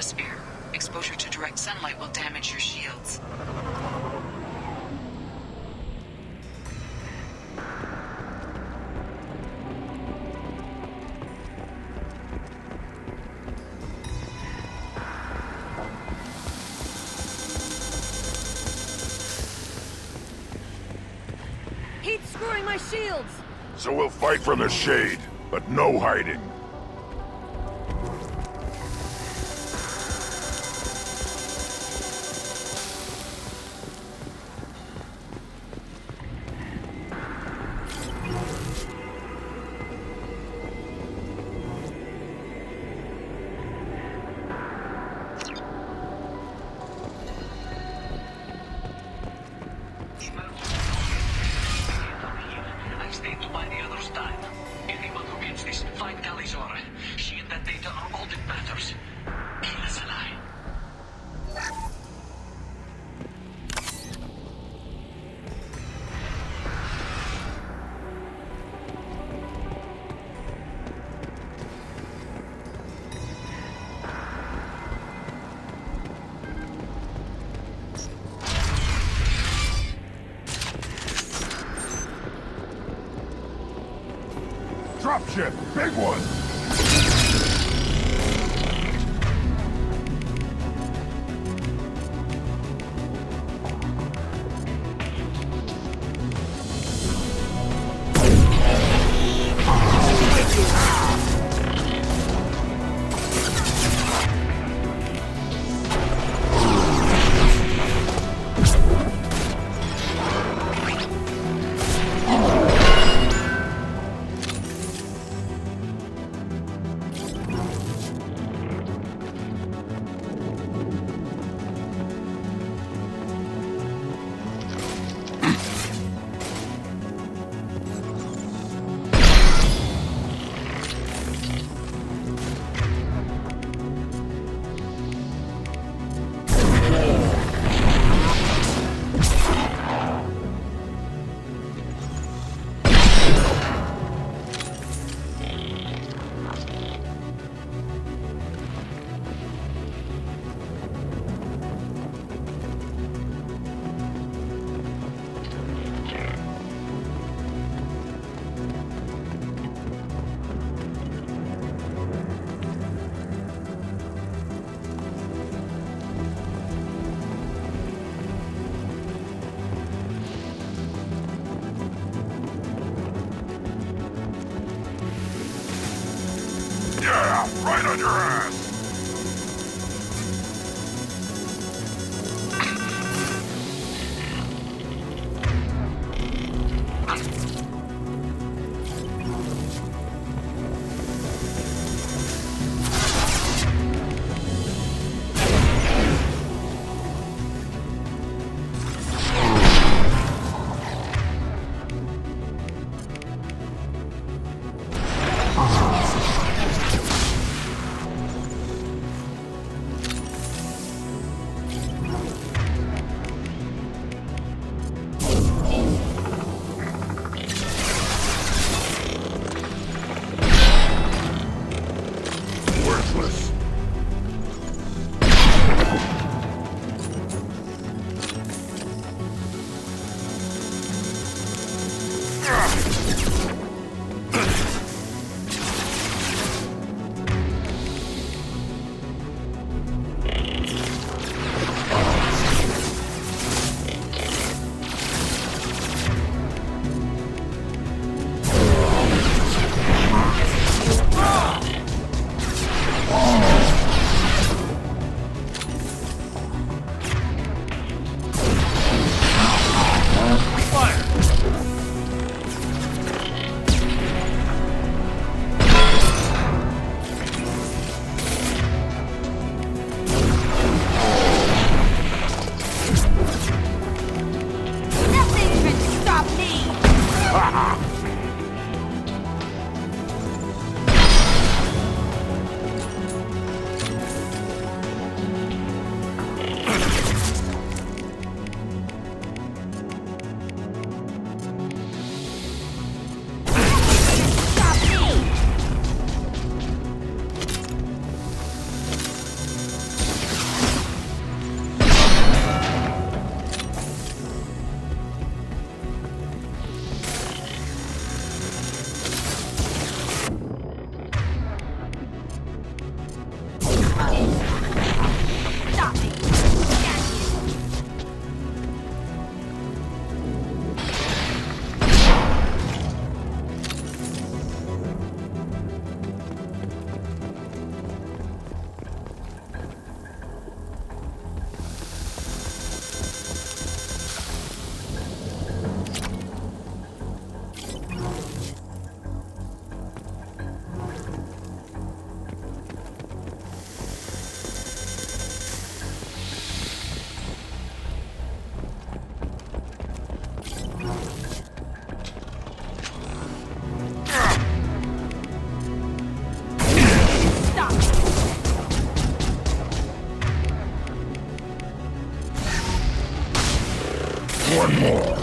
stratosphere. Exposure to direct sunlight will damage your shields. Heat's screwing my shields! So we'll fight from the shade, but no hiding. Dropship, big one! One more.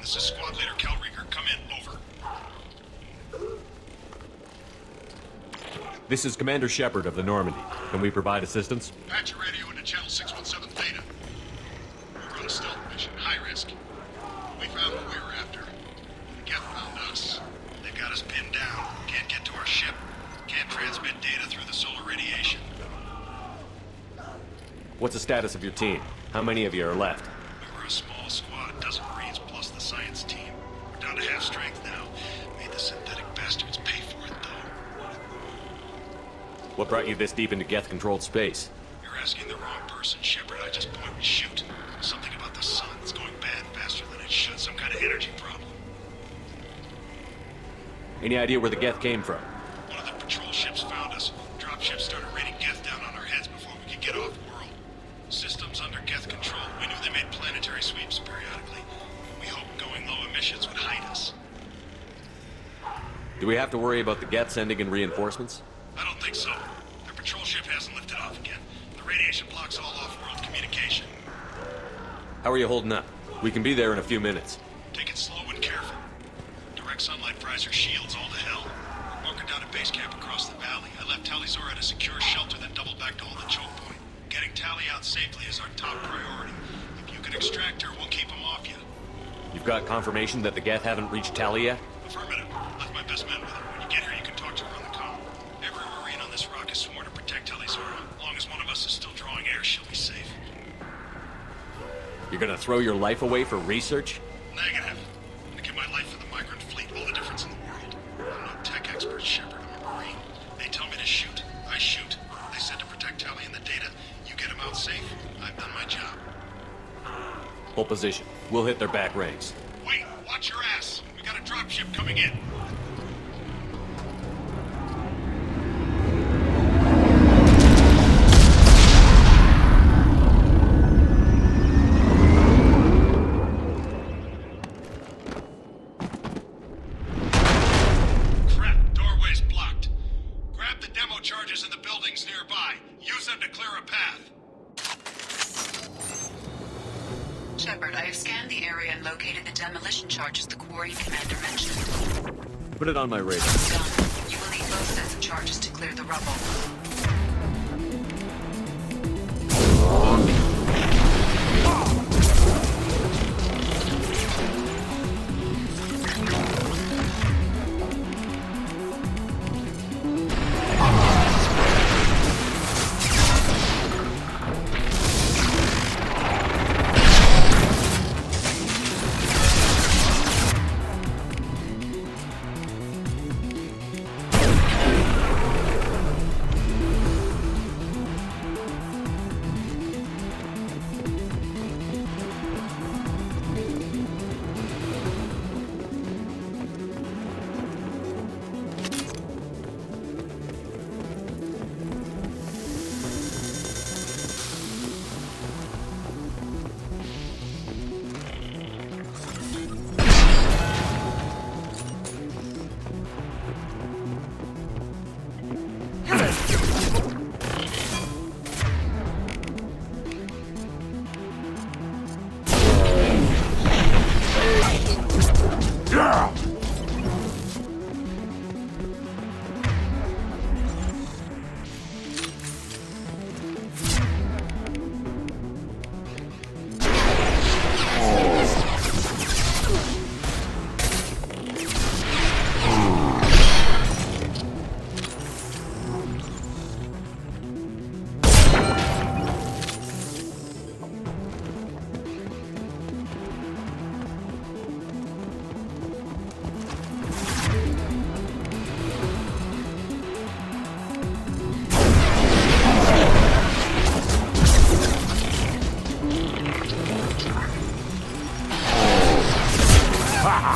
This is Squad Leader Calreaker. Come in. Over. This is Commander Shepard of the Normandy. Can we provide assistance? Patch your radio into Channel 617 Theta. We were on a stealth mission. High risk. We found what we were after. The Geth found us. They've got us pinned down. Can't get to our ship. Can't transmit data through the solar radiation. What's the status of your team? How many of you are left? We were a small squad, dozen Marines plus the science team. We're down to half strength now. Made the synthetic bastards pay for it, though. What brought you this deep into Geth-controlled space? You're asking the wrong person, Shepard. I just point and shoot. Something about the sun. It's going bad faster than it should. Some kind of energy problem. Any idea where the Geth came from? One of the patrol ships found us. Dropships started raining Geth down on our heads before we could get off world. Systems under Geth control. We knew they made planetary sweeps periodically. We hoped going low emissions would hide us. Do we have to worry about the Geth sending in reinforcements? I don't think so. Their patrol ship hasn't lifted off again. The radiation blocks all off-world communication. How are you holding up? We can be there in a few minutes. Take it slow and careful. Direct sunlight fries our shields all to hell. We're bunkered down at base camp across the valley. I left Talizor at a secure shelter, then doubled back to hold the choke point. Getting Tali out safely is our top priority. If you can extract her, we'll keep them off you. You've got confirmation that the Geth haven't reached Tali yet? Affirmative. Left my best men with her. When you get here, you can talk to her on the comm. Every Marine on this rock is sworn to protect Talizor. As long as one of us is still drawing air, she'll be safe. You're gonna throw your life away for research? Negative. I give my life for the migrant fleet. All the difference in the world. I'm no tech expert, Shepard. I'm a Marine. They tell me to shoot. I shoot. They said to protect Tali and the data. You get them out safe. I've done my job. Hold position. We'll hit their back ranks. Wait, watch your ass. We got a dropship coming in. Crap, doorway's blocked. Grab the demo charges in the buildings nearby. Use them to clear a path. Shepard, I have scanned the area and located the demolition charges the quarry commander mentioned. Put it on my radar. Done. You will need both sets of charges to clear the rubble.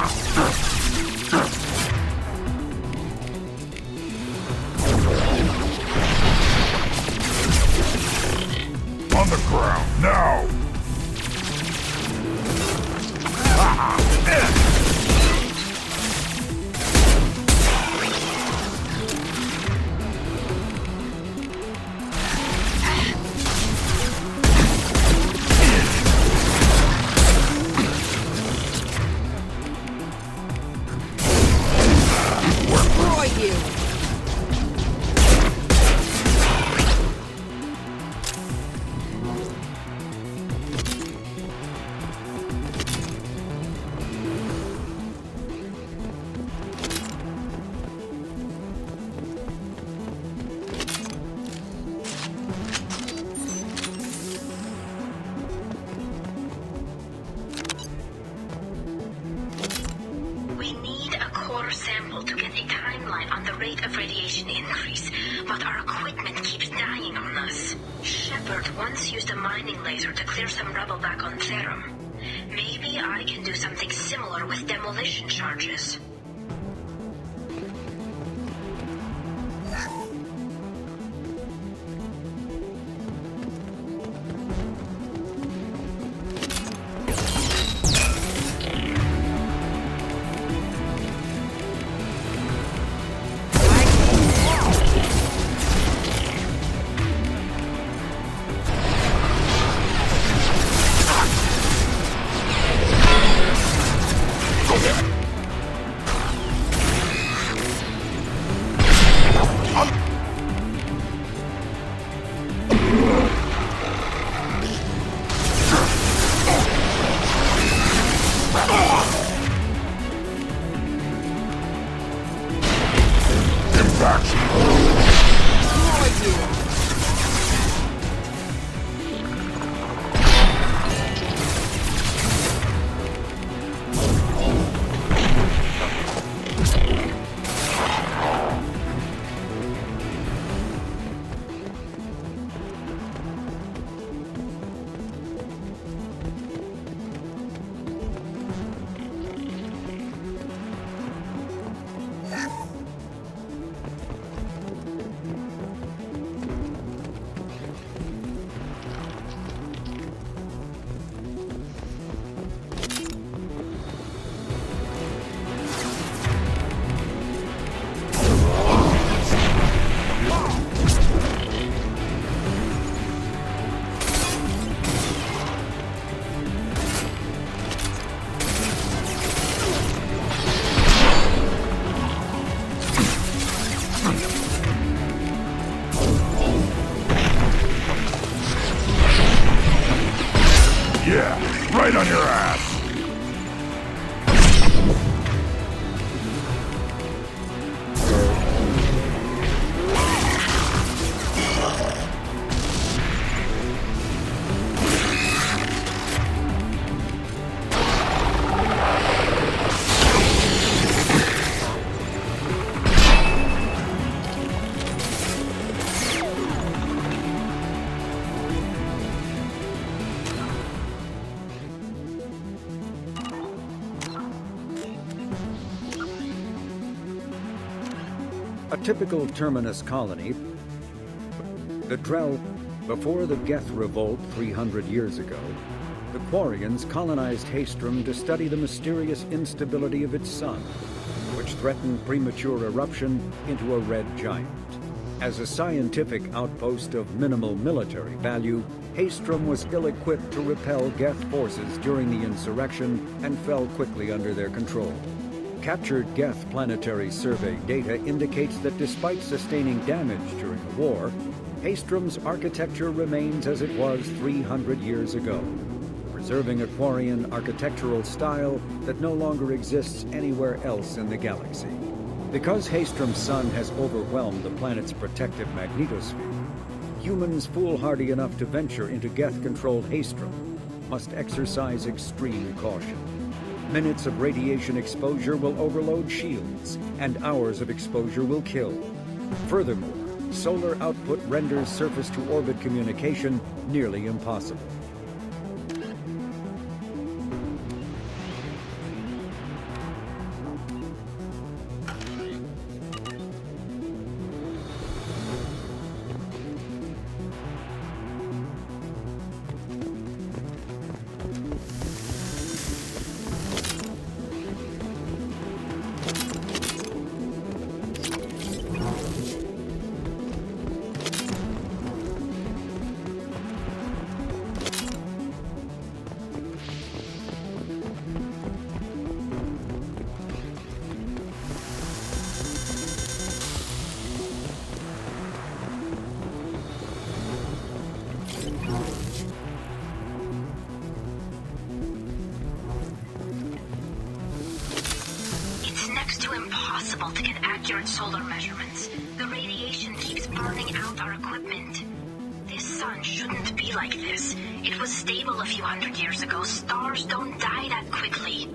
On the ground, now! We need a core sample to get a timeline on the rate of radiation increase, but our equipment keeps dying on us. Shepard once used a mining laser to clear some rubble back on Therum. Maybe I can do something similar with demolition charges. Right on your ass! A typical terminus colony, the Drell. Before the Geth revolt 300 years ago, the Quarians colonized Haestrom to study the mysterious instability of its sun, which threatened premature eruption into a red giant. As a scientific outpost of minimal military value, Haestrom was ill-equipped to repel Geth forces during the insurrection and fell quickly under their control. Captured Geth planetary survey data indicates that despite sustaining damage during the war, Haestrom's architecture remains as it was 300 years ago, preserving a Quarian architectural style that no longer exists anywhere else in the galaxy. Because Haestrom's sun has overwhelmed the planet's protective magnetosphere, humans foolhardy enough to venture into Geth-controlled Haestrom must exercise extreme caution. Minutes of radiation exposure will overload shields, and hours of exposure will kill. Furthermore, solar output renders surface-to-orbit communication nearly impossible. too impossible to get accurate solar measurements. The radiation keeps burning out our equipment. This sun shouldn't be like this. It was stable a few hundred years ago. Stars don't die that quickly.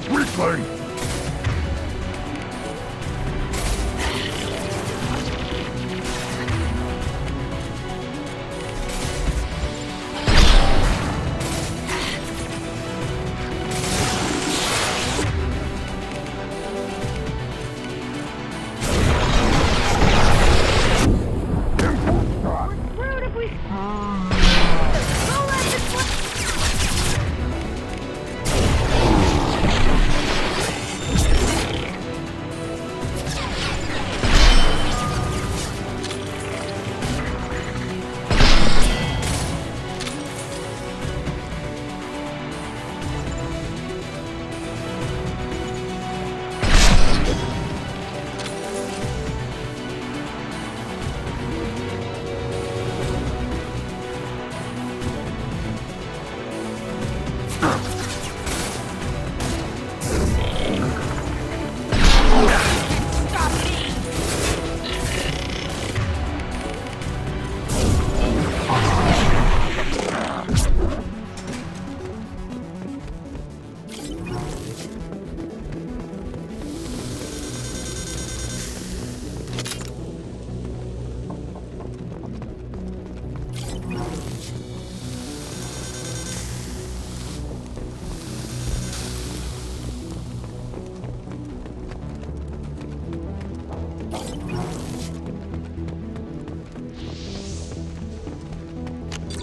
Weakling! Rude if we... Don't let this one...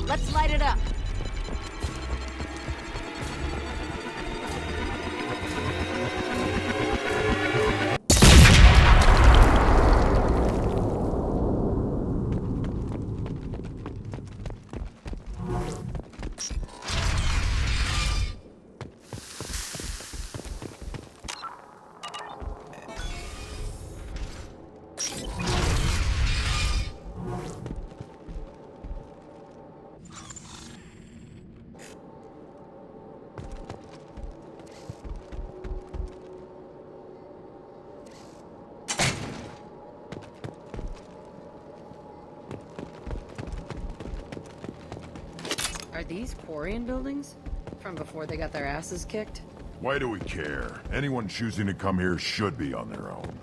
Let's light it up. Are these Quarian buildings? From before they got their asses kicked? Why do we care? Anyone choosing to come here should be on their own.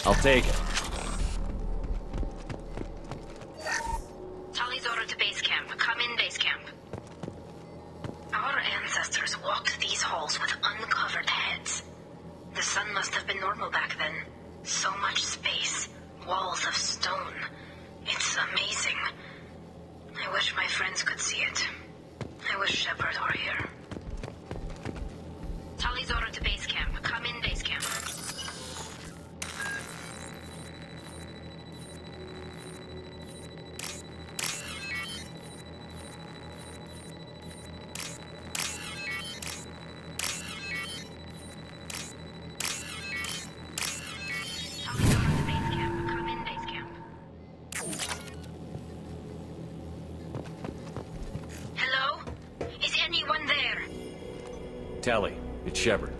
I'll take it. Tali's order to base camp. Come in, base camp. Our ancestors walked these halls with uncovered heads. The sun must have been normal back then. So much space. Walls of stone. It's amazing. I wish my friends could see it. I wish Shepard were here. Tali's order to base camp. Come in, base camp. Tali's order to base camp. Come in, base camp. Tali, it's Shepard.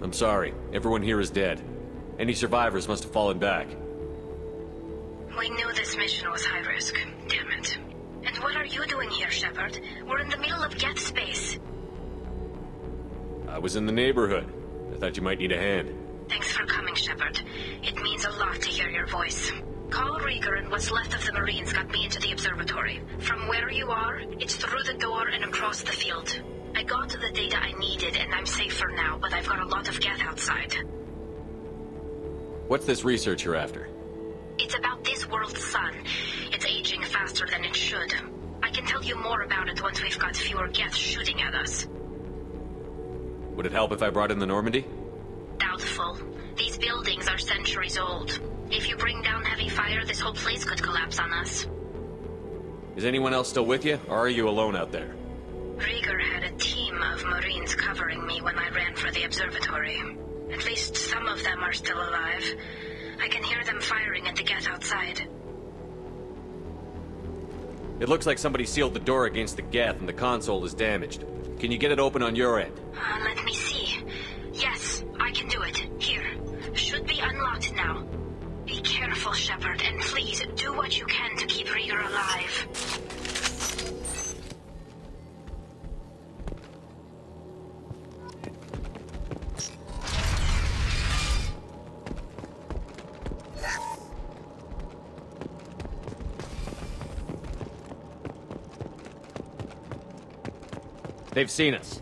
I'm sorry, everyone here is dead. Any survivors must have fallen back. We knew this mission was high risk. Damn it. And what are you doing here, Shepard? We're in the middle of Geth space. I was in the neighborhood. I thought you might need a hand. Thanks for coming, Shepard. It means a lot to hear your voice. Call Rieger and what's left of the Marines got me into the observatory. From where you are, it's through the door and across the field. I got the data I needed and I'm safe for now, but I've got a lot of Geth outside. What's this research you're after? It's about this world's sun. It's aging faster than it should. I can tell you more about it once we've got fewer Geth shooting at us. Would it help if I brought in the Normandy? Doubtful. These buildings are centuries old. If you bring down heavy fire, this whole place could collapse on us. Is anyone else still with you, or are you alone out there? Rieger had a team of Marines covering me when I ran for the observatory. At least some of them are still alive. I can hear them firing at the Geth outside. It looks like somebody sealed the door against the Geth and the console is damaged. Can you get it open on your end? Let me see. Yes, I can do it. Here. Should be unlocked now. Be careful, Shepard, and please do what you can to keep Rieger alive. They've seen us.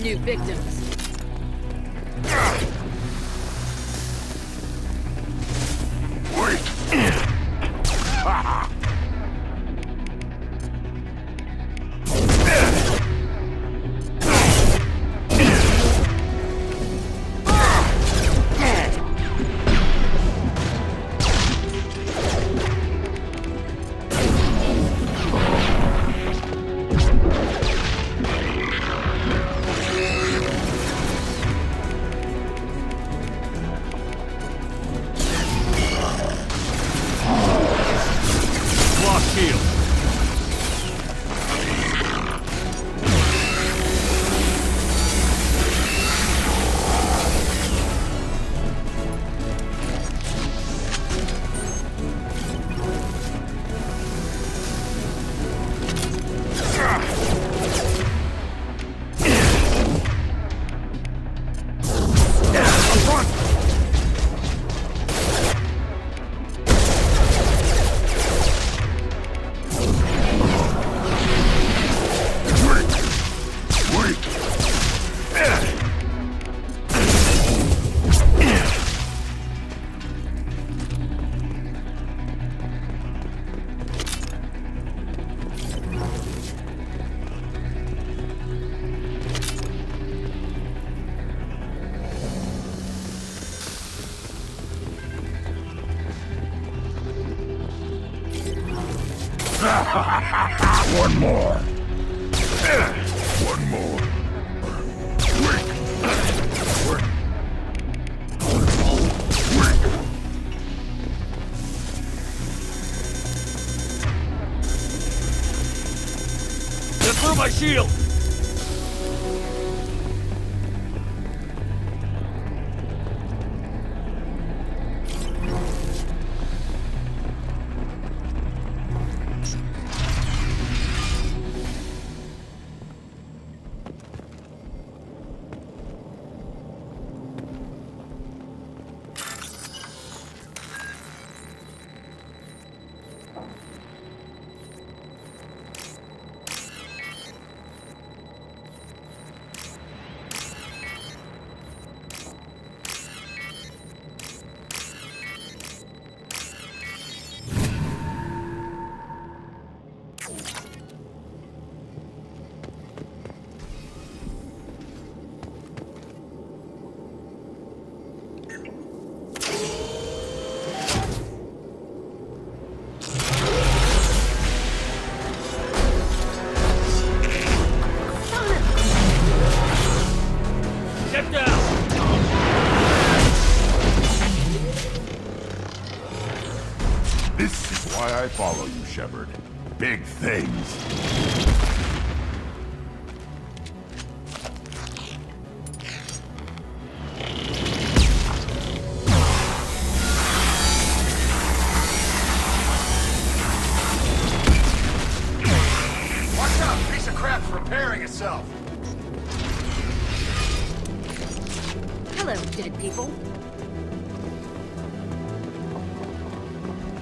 New victims. One more. One more. shield! I follow you, Shepard. Big things. Watch out! Piece of crap's repairing itself. Hello, dead people.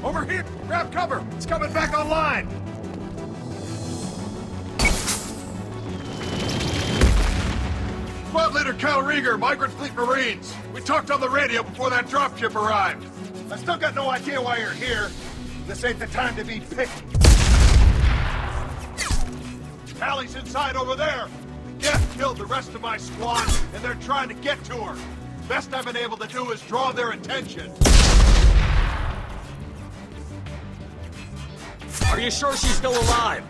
Over here! Grab cover! It's coming back online! Squad Leader Cal Rieger, Migrant Fleet Marines. We talked on the radio before that dropship arrived. I still got no idea why you're here. This ain't the time to be picky. Tali's inside over there. Geth killed the rest of my squad, and they're trying to get to her. Best I've been able to do is draw their attention. Are you sure she's still alive?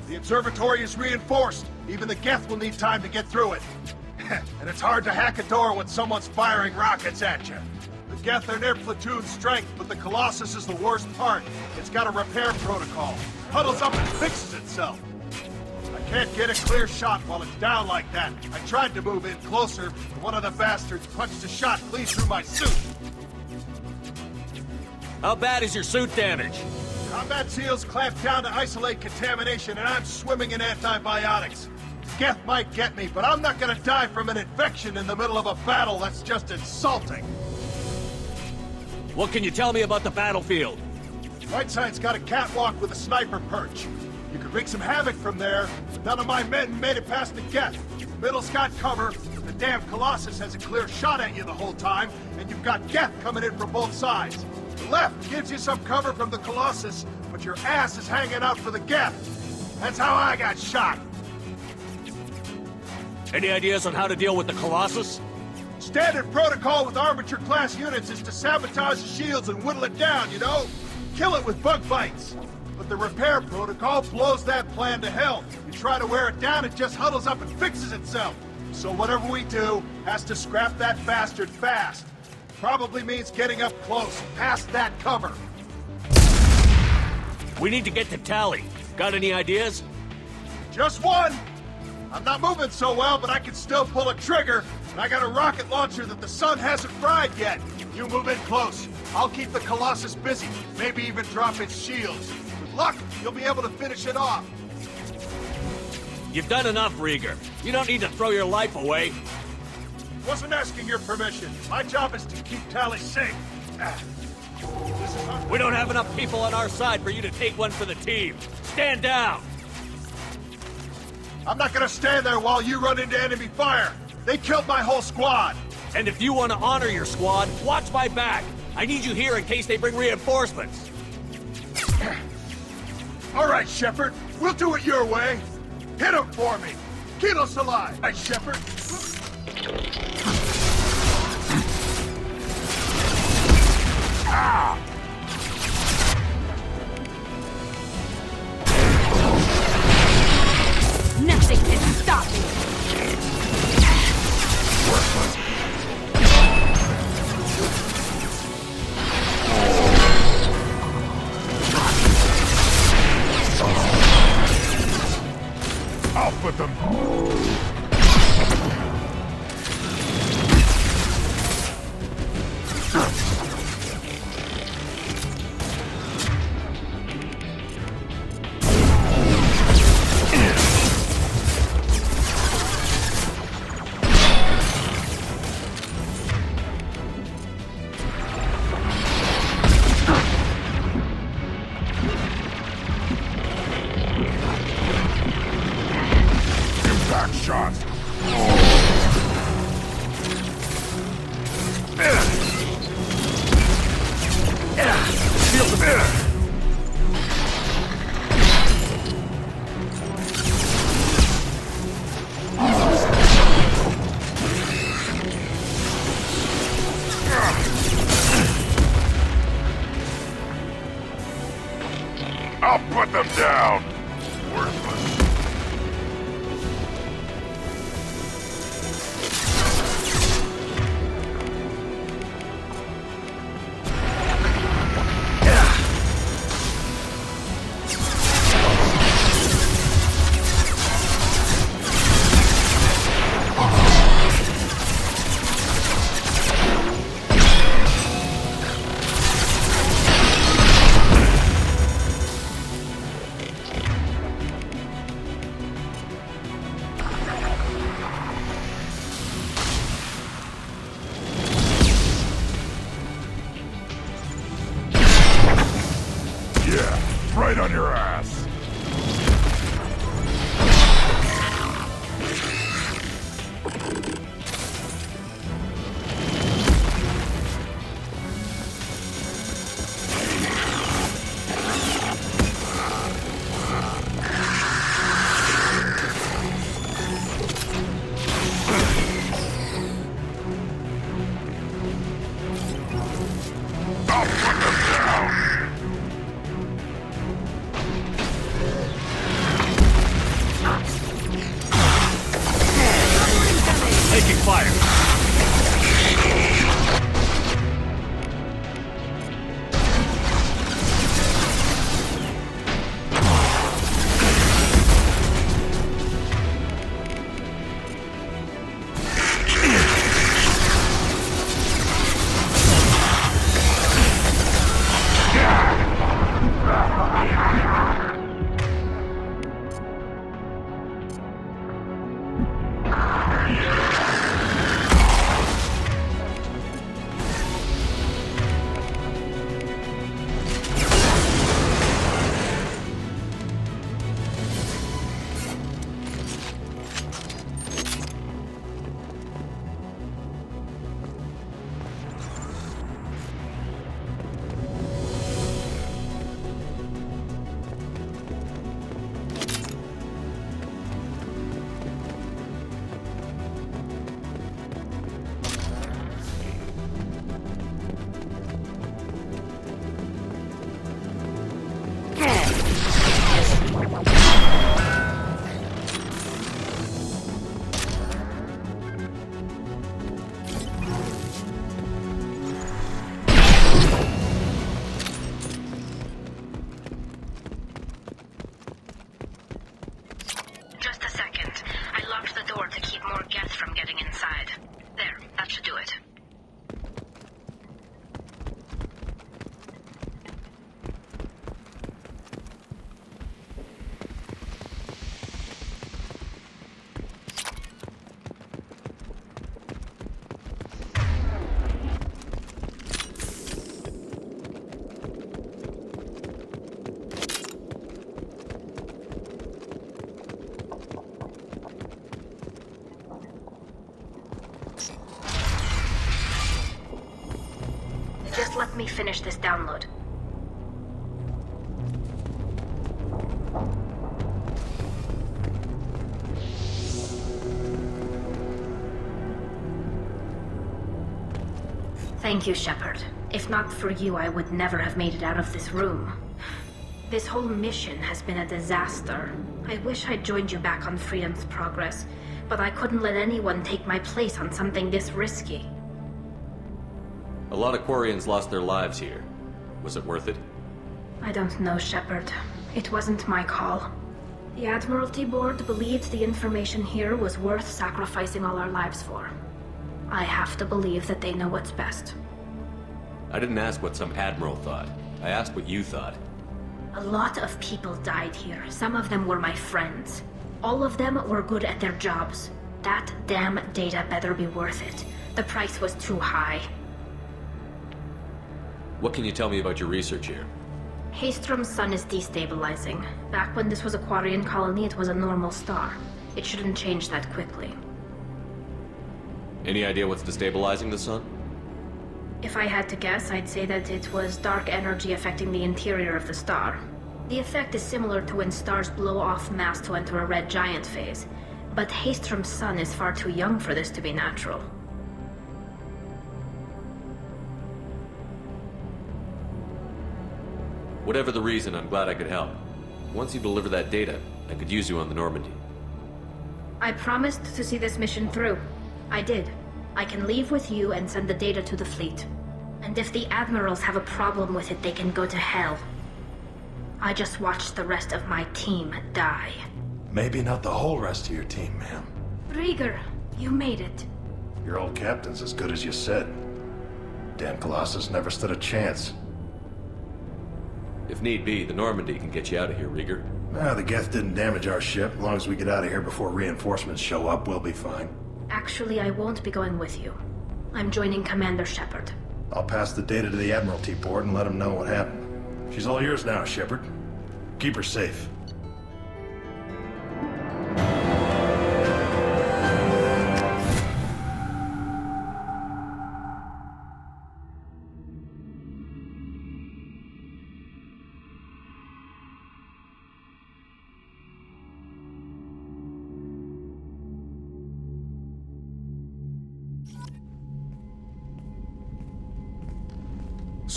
The observatory is reinforced. Even the Geth will need time to get through it. And it's hard to hack a door when someone's firing rockets at you. The Geth are near platoon strength, but the Colossus is the worst part. It's got a repair protocol. Huddles up and fixes itself. I can't get a clear shot while it's down like that. I tried to move in closer, but one of the bastards punched a shot clean through my suit. How bad is your suit damaged? Combat SEALs clamped down to isolate contamination, and I'm swimming in antibiotics. Geth might get me, but I'm not gonna die from an infection in the middle of a battle. That's just insulting. What can you tell me about the battlefield? Right side's got a catwalk with a sniper perch. You could wreak some havoc from there, but none of my men made it past the Geth. Middle's got cover. The damn Colossus has a clear shot at you the whole time, and you've got Geth coming in from both sides. The left gives you some cover from the Colossus, but your ass is hanging out for the Geth. That's how I got shot. Any ideas on how to deal with the Colossus? Standard protocol with armature-class units is to sabotage the shields and whittle it down, you know? Kill it with bug bites. But the repair protocol blows that plan to hell. You try to wear it down, it just huddles up and fixes itself. So whatever we do has to scrap that bastard fast. Probably means getting up close, past that cover. We need to get to Tali. Got any ideas? Just one! I'm not moving so well, but I can still pull a trigger, and I got a rocket launcher that the sun hasn't fried yet. You move in close. I'll keep the Colossus busy, maybe even drop its shields. With luck, you'll be able to finish it off. You've done enough, Rieger. You don't need to throw your life away. Wasn't asking your permission. My job is to keep Tali safe. We don't have enough people on our side for you to take one for the team. Stand down! I'm not gonna stand there while you run into enemy fire. They killed my whole squad. And if you want to honor your squad, watch my back. I need you here in case they bring reinforcements. All right, Shepard. We'll do it your way. Hit him for me. Kilos alive. All right, Shepard. Ah! Nothing can stop me! Worthless. I'll put them Cut them down! Worthless. Right on your ass. Just let me finish this download. Thank you, Shepard. If not for you, I would never have made it out of this room. This whole mission has been a disaster. I wish I'd joined you back on Freedom's Progress, but I couldn't let anyone take my place on something this risky. A lot of Quarians lost their lives here. Was it worth it? I don't know, Shepard. It wasn't my call. The Admiralty Board believed the information here was worth sacrificing all our lives for. I have to believe that they know what's best. I didn't ask what some admiral thought. I asked what you thought. A lot of people died here. Some of them were my friends. All of them were good at their jobs. That damn data better be worth it. The price was too high. What can you tell me about your research here? Hastrom's sun is destabilizing. Back when this was a Quarian colony, it was a normal star. It shouldn't change that quickly. Any idea what's destabilizing the sun? If I had to guess, I'd say that it was dark energy affecting the interior of the star. The effect is similar to when stars blow off mass to enter a red giant phase. But Hastrom's sun is far too young for this to be natural. Whatever the reason, I'm glad I could help. Once you deliver that data, I could use you on the Normandy. I promised to see this mission through. I did. I can leave with you and send the data to the fleet. And if the admirals have a problem with it, they can go to hell. I just watched the rest of my team die. Maybe not the whole rest of your team, ma'am. Rieger, you made it. Your old captain's as good as you said. Damn Colossus never stood a chance. If need be, the Normandy can get you out of here, Rieger. The Geth didn't damage our ship. As long as we get out of here before reinforcements show up, we'll be fine. Actually, I won't be going with you. I'm joining Commander Shepard. I'll pass the data to the Admiralty port and let them know what happened. She's all yours now, Shepard. Keep her safe.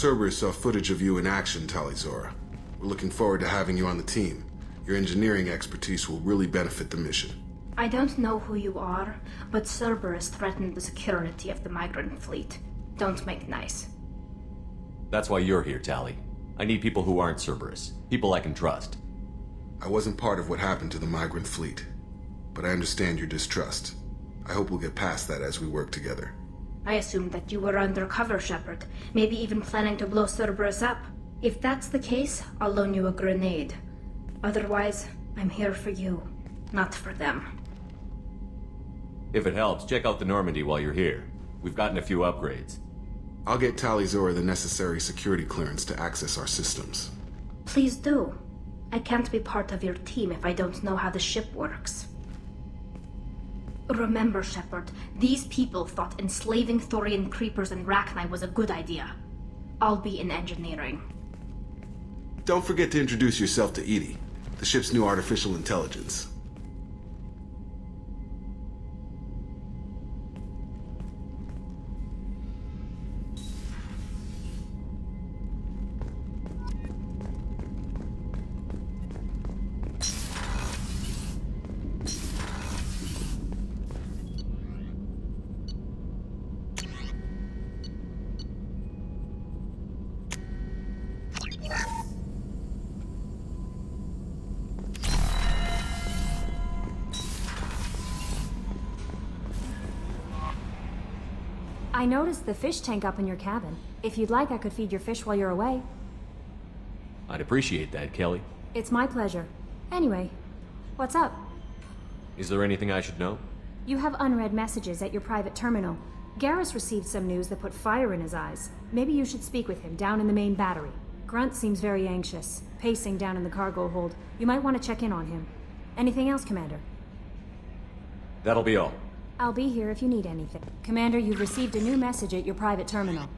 Cerberus saw footage of you in action, Tali. We're looking forward to having you on the team. Your engineering expertise will really benefit the mission. I don't know who you are, but Cerberus threatened the security of the migrant fleet. Don't make nice. That's why you're here, Tali. I need people who aren't Cerberus. People I can trust. I wasn't part of what happened to the migrant fleet, but I understand your distrust. I hope we'll get past that as we work together. I assumed that you were undercover, Shepard. Maybe even planning to blow Cerberus up. If that's the case, I'll loan you a grenade. Otherwise, I'm here for you, not for them. If it helps, check out the Normandy while you're here. We've gotten a few upgrades. I'll get Tali the necessary security clearance to access our systems. Please do. I can't be part of your team if I don't know how the ship works. Remember, Shepard, these people thought enslaving Thorian creepers and Rachni was a good idea. I'll be in engineering. Don't forget to introduce yourself to Edie, the ship's new artificial intelligence. I noticed the fish tank up in your cabin. If you'd like, I could feed your fish while you're away. I'd appreciate that, Kelly. It's my pleasure. Anyway, what's up? Is there anything I should know? You have unread messages at your private terminal. Garrus received some news that put fire in his eyes. Maybe you should speak with him down in the main battery. Grunt seems very anxious, pacing down in the cargo hold. You might want to check in on him. Anything else, Commander? That'll be all. I'll be here if you need anything. Commander, you've received a new message at your private terminal.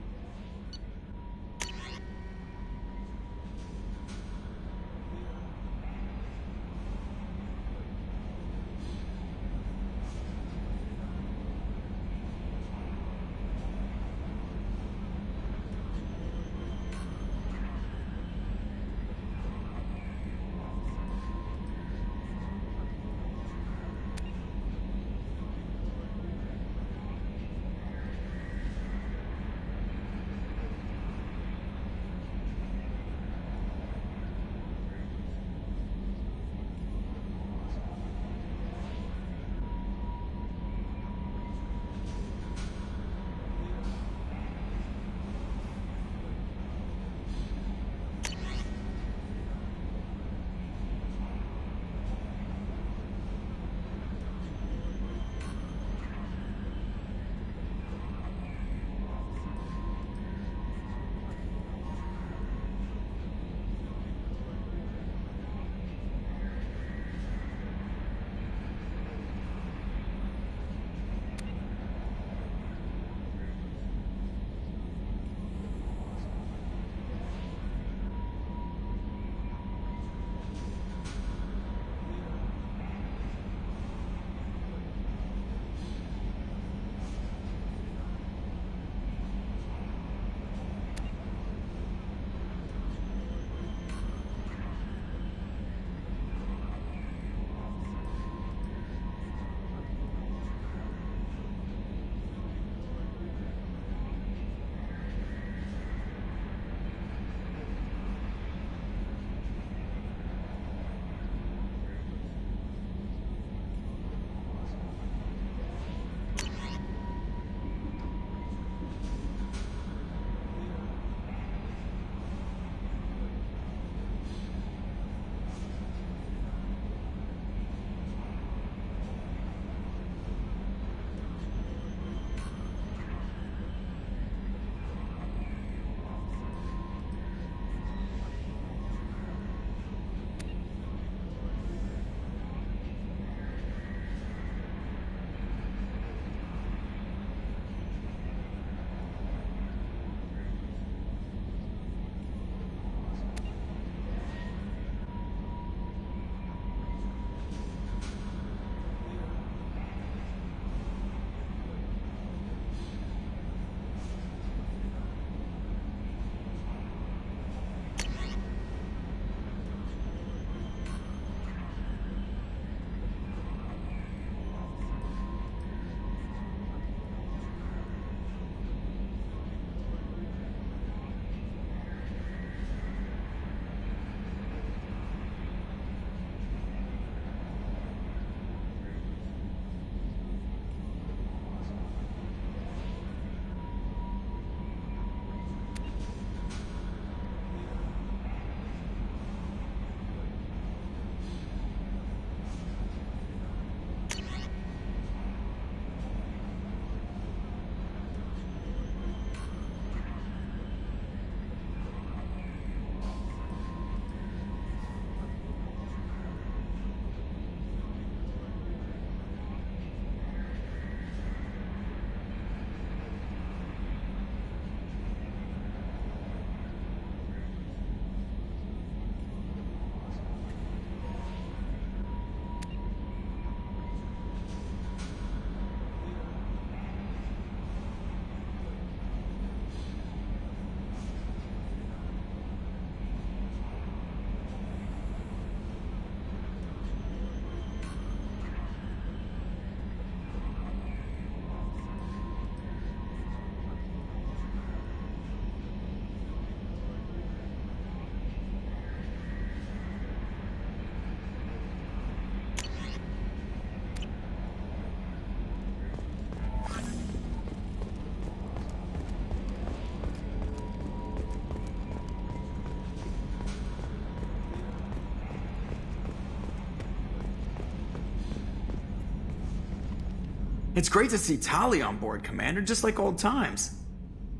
It's great to see Tali on board, Commander, just like old times.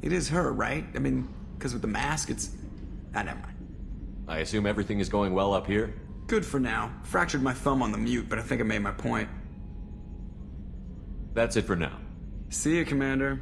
It is her, right? I mean, because with the mask, it's... never mind. I assume everything is going well up here? Good for now. Fractured my thumb on the mute, but I think I made my point. That's it for now. See you, Commander.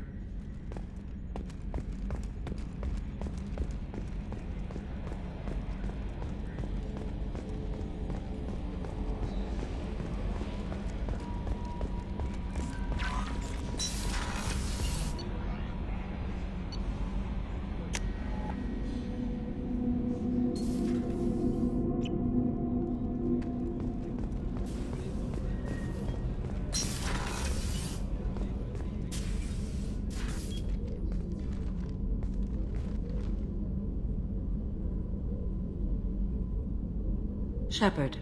Shepard,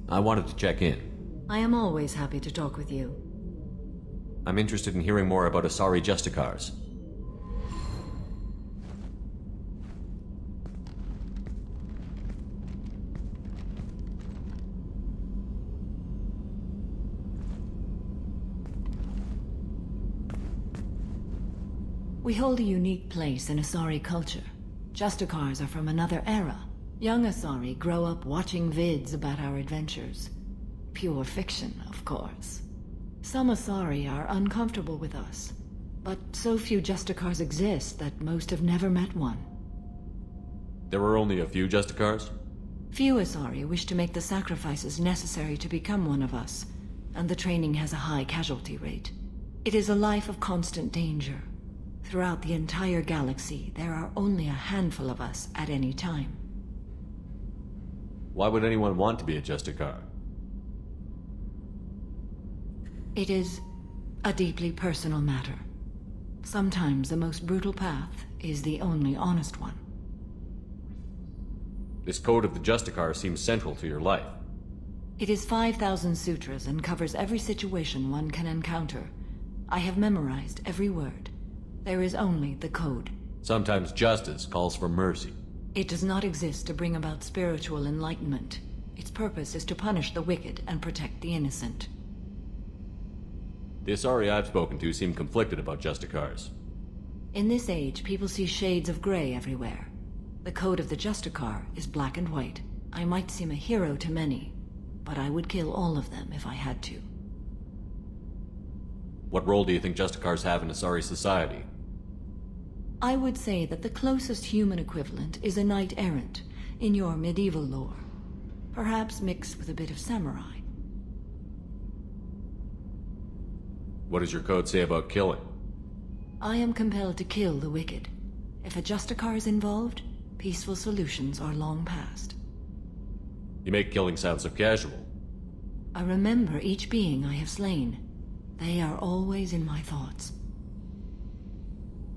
I wanted to check in. I am always happy to talk with you. I'm interested in hearing more about Asari Justicars. We hold a unique place in Asari culture. Justicars are from another era. Young Asari grow up watching vids about our adventures. Pure fiction, of course. Some Asari are uncomfortable with us, but so few Justicars exist that most have never met one. There are only a few Justicars? Few Asari wish to make the sacrifices necessary to become one of us, and the training has a high casualty rate. It is a life of constant danger. Throughout the entire galaxy, there are only a handful of us at any time. Why would anyone want to be a Justicar? It is a deeply personal matter. Sometimes the most brutal path is the only honest one. This code of the Justicar seems central to your life. It is 5,000 sutras and covers every situation one can encounter. I have memorized every word. There is only the code. Sometimes justice calls for mercy. It does not exist to bring about spiritual enlightenment. Its purpose is to punish the wicked and protect the innocent. The Asari I've spoken to seem conflicted about Justicars. In this age, people see shades of gray everywhere. The code of the Justicar is black and white. I might seem a hero to many, but I would kill all of them if I had to. What role do you think Justicars have in Asari society? I would say that the closest human equivalent is a knight-errant, in your medieval lore. Perhaps mixed with a bit of samurai. What does your code say about killing? I am compelled to kill the wicked. If a Justicar is involved, peaceful solutions are long past. You make killing sound so casual. I remember each being I have slain. They are always in my thoughts.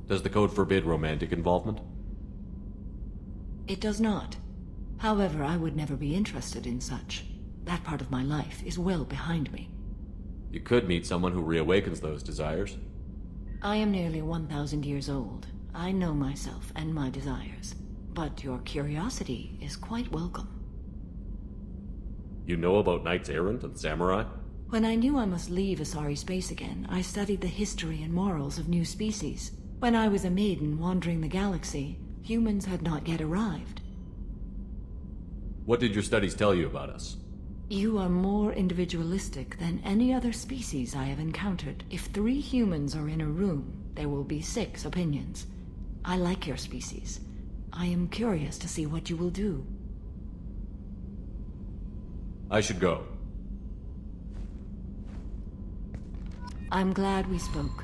Does the code forbid romantic involvement? It does not. However, I would never be interested in such. That part of my life is well behind me. You could meet someone who reawakens those desires. I am nearly 1,000 years old. I know myself and my desires. But your curiosity is quite welcome. You know about knights errant and samurai? When I knew I must leave Asari space again, I studied the history and morals of new species. When I was a maiden wandering the galaxy, humans had not yet arrived. What did your studies tell you about us? You are more individualistic than any other species I have encountered. If 3 humans are in a room, there will be 6 opinions. I like your species. I am curious to see what you will do. I should go. I'm glad we spoke.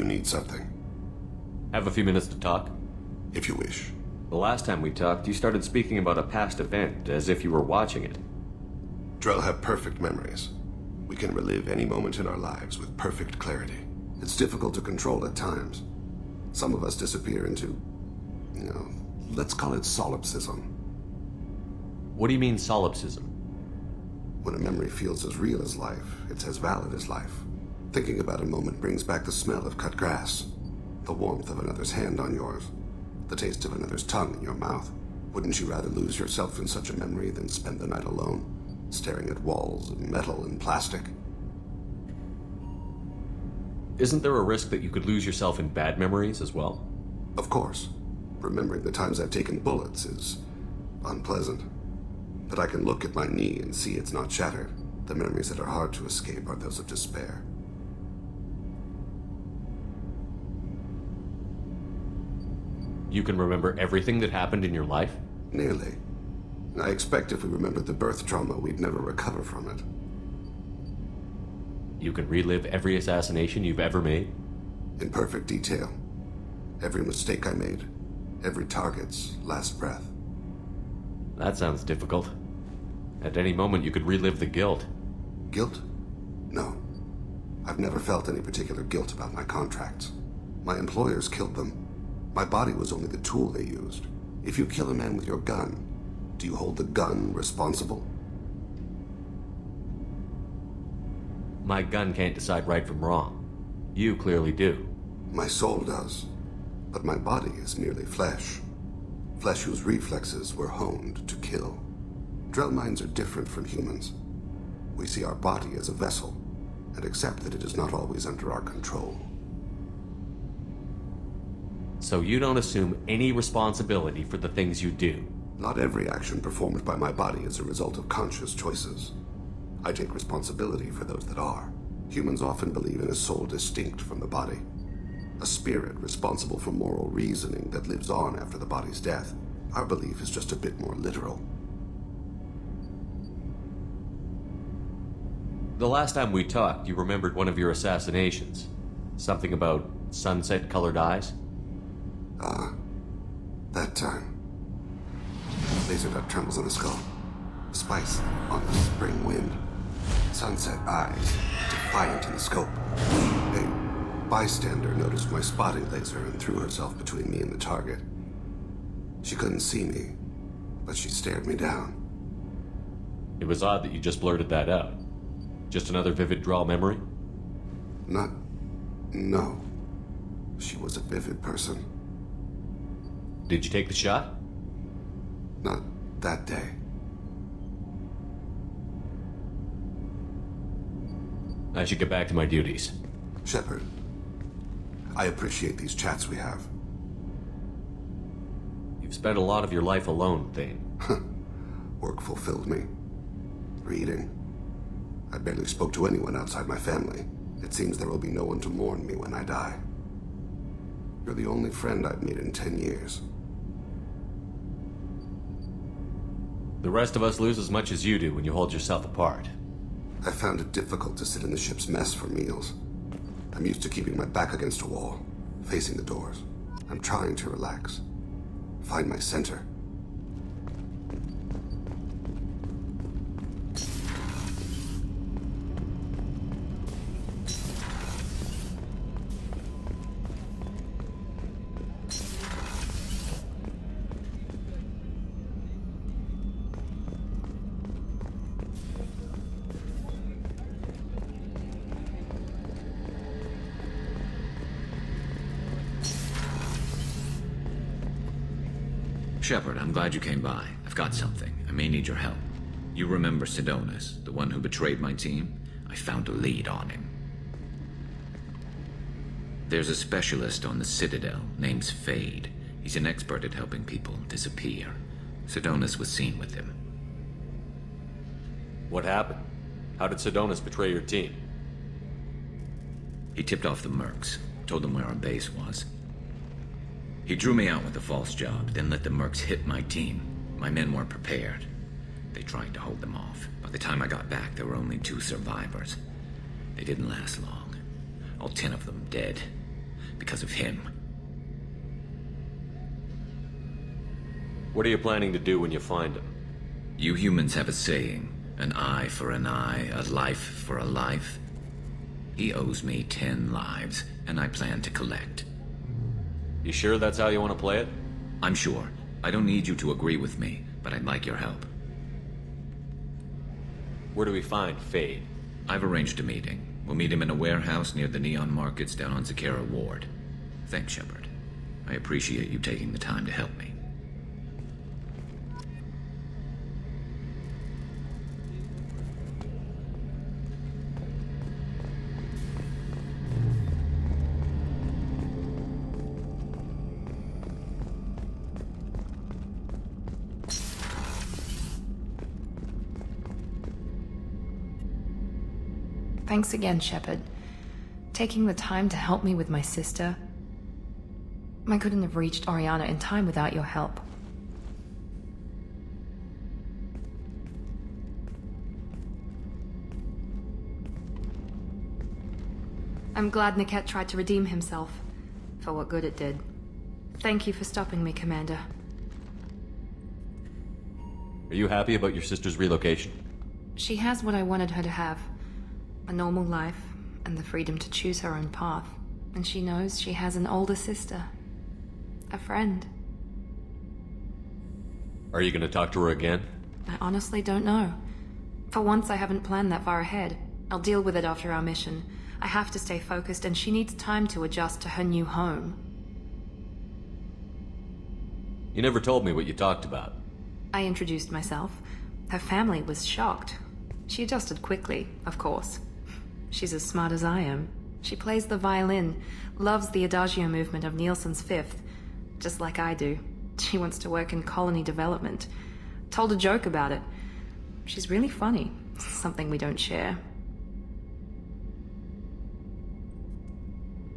need something? Have a few minutes to talk? If you wish. The last time we talked, you started speaking about a past event, as if you were watching it. Drell have perfect memories. We can relive any moment in our lives with perfect clarity. It's difficult to control at times. Some of us disappear into, let's call it solipsism. What do you mean, solipsism? When a memory feels as real as life, it's as valid as life. Thinking about a moment brings back the smell of cut grass, the warmth of another's hand on yours, the taste of another's tongue in your mouth. Wouldn't you rather lose yourself in such a memory than spend the night alone, staring at walls of metal and plastic? Isn't there a risk that you could lose yourself in bad memories as well? Of course. Remembering the times I've taken bullets is unpleasant. But I can look at my knee and see it's not shattered. The memories that are hard to escape are those of despair. You can remember everything that happened in your life? Nearly. I expect if we remembered the birth trauma, we'd never recover from it. You can relive every assassination you've ever made? In perfect detail. Every mistake I made. Every target's last breath. That sounds difficult. At any moment, you could relive the guilt. Guilt? No. I've never felt any particular guilt about my contracts. My employers killed them. My body was only the tool they used. If you kill a man with your gun, do you hold the gun responsible? My gun can't decide right from wrong. You clearly do. My soul does. But my body is merely flesh. Flesh whose reflexes were honed to kill. Drell minds are different from humans. We see our body as a vessel, and accept that it is not always under our control. So you don't assume any responsibility for the things you do? Not every action performed by my body is a result of conscious choices. I take responsibility for those that are. Humans often believe in a soul distinct from the body. A spirit responsible for moral reasoning that lives on after the body's death. Our belief is just a bit more literal. The last time we talked, you remembered one of your assassinations. Something about sunset-colored eyes? That time. Laser dot trembles on the skull. Spice on the spring wind. Sunset eyes, defiant in the scope. A bystander noticed my spotting laser and threw herself between me and the target. She couldn't see me, but she stared me down. It was odd that you just blurted that out. Just another vivid draw memory? No. She was a vivid person. Did you take the shot? Not that day. I should get back to my duties. Shepard, I appreciate these chats we have. You've spent a lot of your life alone, Thane. Work fulfilled me. Reading. I barely spoke to anyone outside my family. It seems there will be no one to mourn me when I die. You're the only friend I've made in 10 years. The rest of us lose as much as you do when you hold yourself apart. I found it difficult to sit in the ship's mess for meals. I'm used to keeping my back against a wall, facing the doors. I'm trying to relax. Find my center. Shepard, I'm glad you came by. I've got something. I may need your help. You remember Sidonis, the one who betrayed my team? I found a lead on him. There's a specialist on the Citadel named Fade. He's an expert at helping people disappear. Sidonis was seen with him. What happened? How did Sidonis betray your team? He tipped off the mercs, told them where our base was. He drew me out with a false job, then let the mercs hit my team. My men weren't prepared. They tried to hold them off. By the time I got back, there were only 2 survivors. They didn't last long. All 10 of them dead. because of him. What are you planning to do when you find him? You humans have a saying, an eye for an eye, a life for a life. He owes me 10 lives, and I plan to collect. You sure that's how you want to play it? I'm sure. I don't need you to agree with me, but I'd like your help. Where do we find Fade? I've arranged a meeting. We'll meet him in a warehouse near the Neon Markets down on Zakera Ward. Thanks, Shepard. I appreciate you taking the time to help me. Thanks again, Shepard. Taking the time to help me with my sister. I couldn't have reached Oriana in time without your help. I'm glad Niket tried to redeem himself, for what good it did. Thank you for stopping me, Commander. Are you happy about your sister's relocation? She has what I wanted her to have. A normal life, and the freedom to choose her own path. And she knows she has an older sister. A friend. Are you gonna talk to her again? I honestly don't know. For once, I haven't planned that far ahead. I'll deal with it after our mission. I have to stay focused, and she needs time to adjust to her new home. You never told me what you talked about. I introduced myself. Her family was shocked. She adjusted quickly, of course. She's as smart as I am. She plays the violin, loves the Adagio movement of Nielsen's Fifth, just like I do. She wants to work in colony development. Told a joke about it. She's really funny, something we don't share.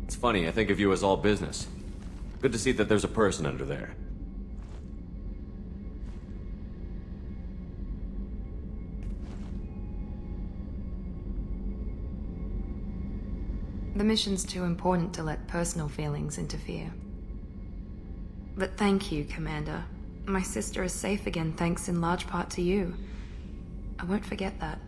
It's funny, I think of you as all business. Good to see that there's a person under there. The mission's too important to let personal feelings interfere. But thank you, Commander. My sister is safe again thanks in large part to you. I won't forget that.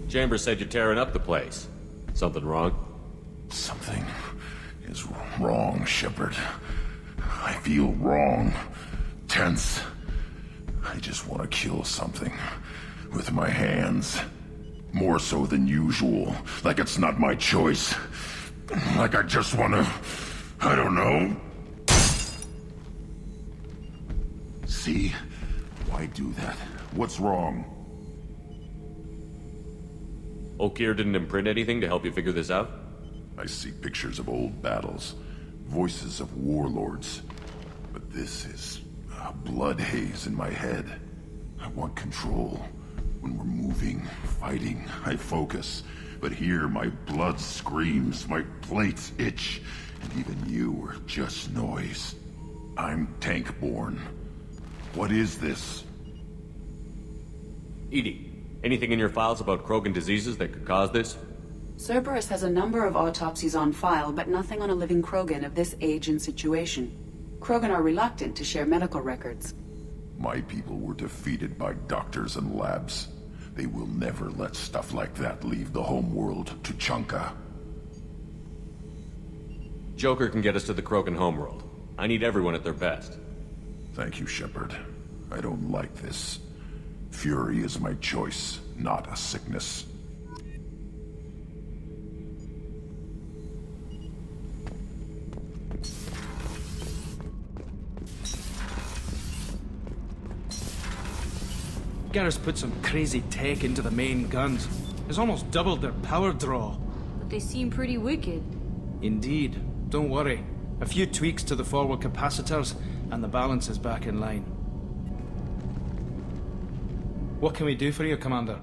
Chambers said you're tearing up the place. Something wrong? Something is wrong, Shepard. I feel wrong. Tense. I just want to kill something. With my hands. More so than usual. Like it's not my choice. Like I just want to... I don't know. See? Why do that? What's wrong? Okir didn't imprint anything to help you figure this out? I see pictures of old battles, voices of warlords. But this is a blood haze in my head. I want control. When we're moving, fighting, I focus. But here my blood screams, my plates itch, and even you are just noise. I'm tank-born. What is this? Edie. Anything in your files about Krogan diseases that could cause this? Cerberus has a number of autopsies on file, but nothing on a living Krogan of this age and situation. Krogan are reluctant to share medical records. My people were defeated by doctors and labs. They will never let stuff like that leave the homeworld to Chunka. Joker can get us to the Krogan homeworld. I need everyone at their best. Thank you, Shepard. I don't like this. Fury is my choice, not a sickness. Garrus put some crazy tech into the main guns. It's almost doubled their power draw. But they seem pretty wicked. Indeed. Don't worry. A few tweaks to the forward capacitors, and the balance is back in line. What can we do for you, Commander?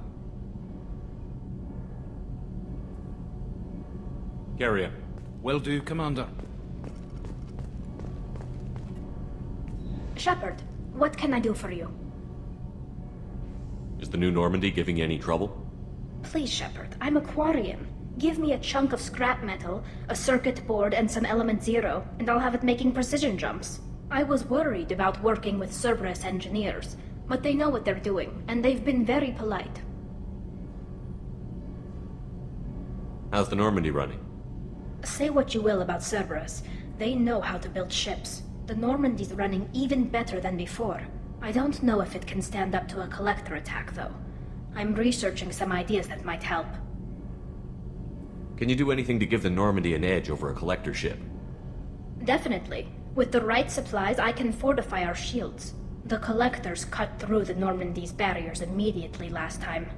Carry on. Will do, Commander. Shepard, what can I do for you? Is the new Normandy giving you any trouble? Please, Shepard, I'm a Quarian. Give me a chunk of scrap metal, a circuit board, and some element zero, and I'll have it making precision jumps. I was worried about working with Cerberus engineers, but they know what they're doing, and they've been very polite. How's the Normandy running? Say what you will about Cerberus, they know how to build ships. The Normandy's running even better than before. I don't know if it can stand up to a collector attack, though. I'm researching some ideas that might help. Can you do anything to give the Normandy an edge over a collector ship? Definitely. With the right supplies, I can fortify our shields. The collectors cut through the Normandy's barriers immediately last time.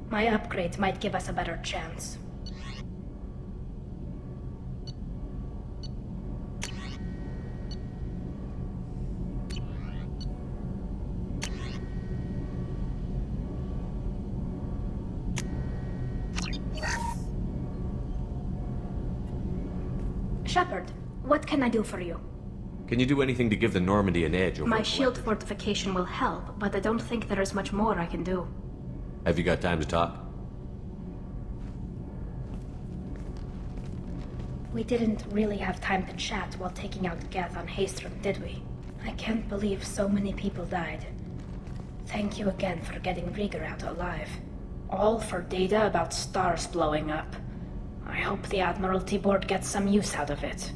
My upgrades might give us a better chance. Shepard, what can I do for you? Can you do anything to give the Normandy an edge over My shield fortification will help, but I don't think there is much more I can do. Have you got time to talk? We didn't really have time to chat while taking out Geth on Haestrom, did we? I can't believe so many people died. Thank you again for getting Rieger out alive. All for data about stars blowing up. I hope the Admiralty Board gets some use out of it.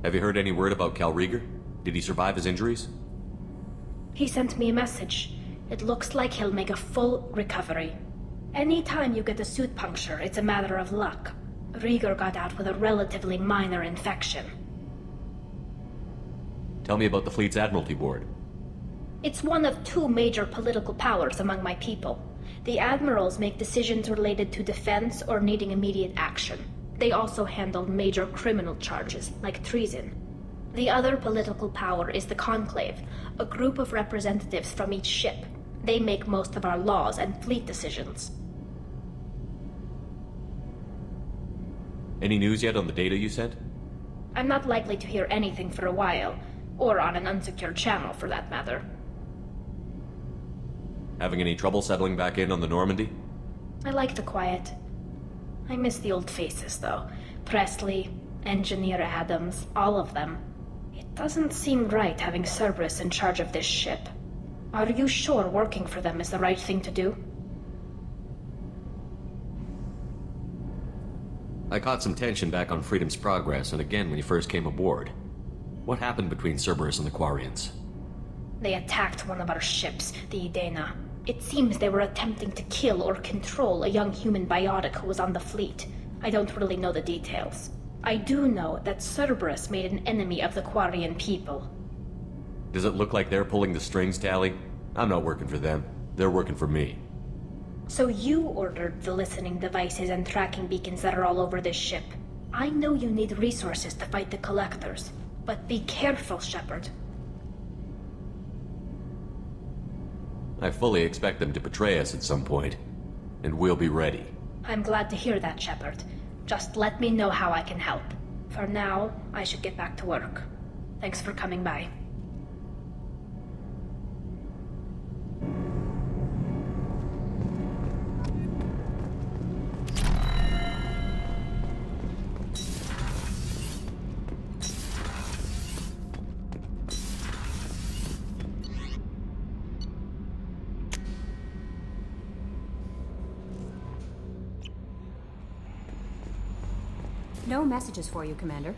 Have you heard any word about Cal Rieger? Did he survive his injuries? He sent me a message. It looks like he'll make a full recovery. Anytime you get a suit puncture, it's a matter of luck. Rieger got out with a relatively minor infection. Tell me about the fleet's Admiralty Board. It's one of two major political powers among my people. The admirals make decisions related to defense or needing immediate action. They also handle major criminal charges, like treason. The other political power is the Conclave, a group of representatives from each ship. They make most of our laws and fleet decisions. Any news yet on the data you sent? I'm not likely to hear anything for a while, or on an unsecured channel for that matter. Having any trouble settling back in on the Normandy? I like the quiet. I miss the old faces, though. Presley, Engineer Adams, all of them. It doesn't seem right having Cerberus in charge of this ship. Are you sure working for them is the right thing to do? I caught some tension back on Freedom's Progress, and again when you first came aboard. What happened between Cerberus and the Quarians? They attacked one of our ships, the Idena. It seems they were attempting to kill or control a young human biotic who was on the fleet. I don't really know the details. I do know that Cerberus made an enemy of the Quarian people. Does it look like they're pulling the strings, Tali? I'm not working for them. They're working for me. So you ordered the listening devices and tracking beacons that are all over this ship. I know you need resources to fight the Collectors, but be careful, Shepard. I fully expect them to betray us at some point, and we'll be ready. I'm glad to hear that, Shepard. Just let me know how I can help. For now, I should get back to work. Thanks for coming by. No messages for you, Commander.